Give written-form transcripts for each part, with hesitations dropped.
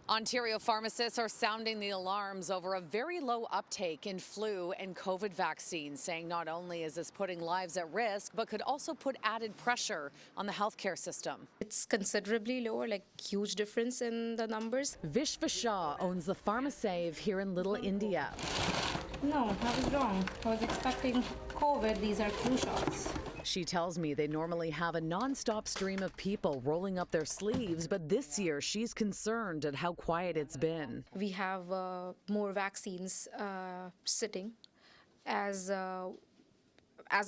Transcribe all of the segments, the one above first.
Ontario pharmacists are sounding the alarms over a very low uptake in flu and COVID vaccines, saying not only is this putting lives at risk, but could also put added pressure on the healthcare system. It's considerably lower, like huge difference in the numbers. Vishva Shah owns the Pharmasave here in Little India. No, I was wrong. I was expecting COVID. These are flu shots. She tells me they normally have a non-stop stream of people rolling up their sleeves, but this year she's concerned at how quiet it's been. We have more vaccines sitting as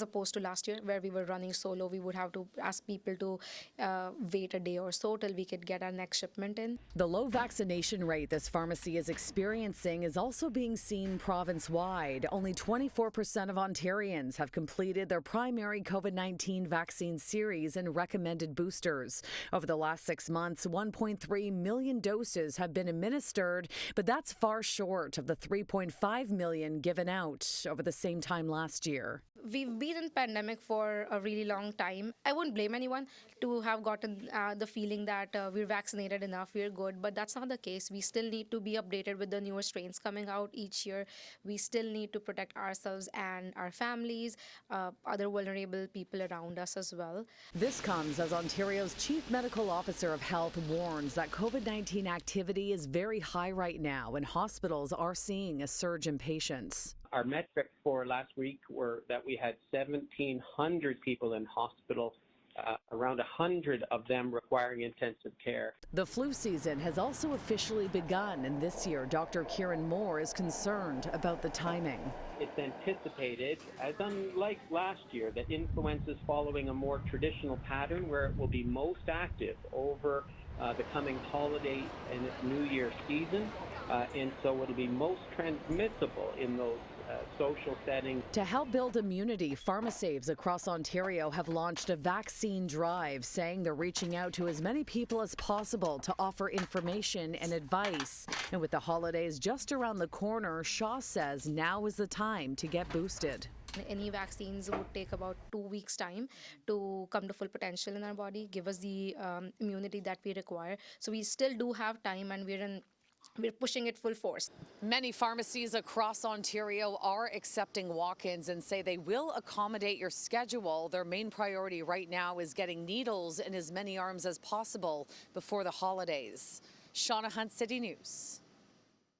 opposed to last year, where we were running solo. We would have to ask people to wait a day or so till we could get our next shipment in. The low vaccination rate this pharmacy is experiencing is also being seen province-wide. Only 24% of Ontarians have completed their primary COVID-19 vaccine series and recommended boosters. Over the last 6 months, 1.3 million doses have been administered, but that's far short of the 3.5 million given out over the same time last year. We've been in pandemic for a really long time. I wouldn't blame anyone to have gotten the feeling that we're vaccinated enough, we're good, but that's not the case. We still need to be updated with the newer strains coming out each year. We still need to protect ourselves and our families, other vulnerable people around us as well. This comes as Ontario's Chief Medical Officer of Health warns that COVID-19 activity is very high right now and hospitals are seeing a surge in patients. Our metrics for last week were that we had 1,700 people in hospital, around 100 of them requiring intensive care. The flu season has also officially begun, and this year Dr. Kieran Moore is concerned about the timing. It's anticipated, as unlike last year, that influenza is following a more traditional pattern where it will be most active over the coming holiday and New Year season, and so it'll be most transmissible in those social settings. To help build immunity, Pharmasaves across Ontario have launched a vaccine drive, saying they're reaching out to as many people as possible to offer information and advice. And with the holidays just around the corner, Shaw says now is the time to get boosted. Any vaccines would take about 2 weeks' time to come to full potential in our body, give us the immunity that we require. So we still do have time, and we're pushing it full force. Many pharmacies across Ontario are accepting walk-ins and say they will accommodate your schedule. Their main priority right now is getting needles in as many arms as possible before the holidays. Shauna Hunt, City News.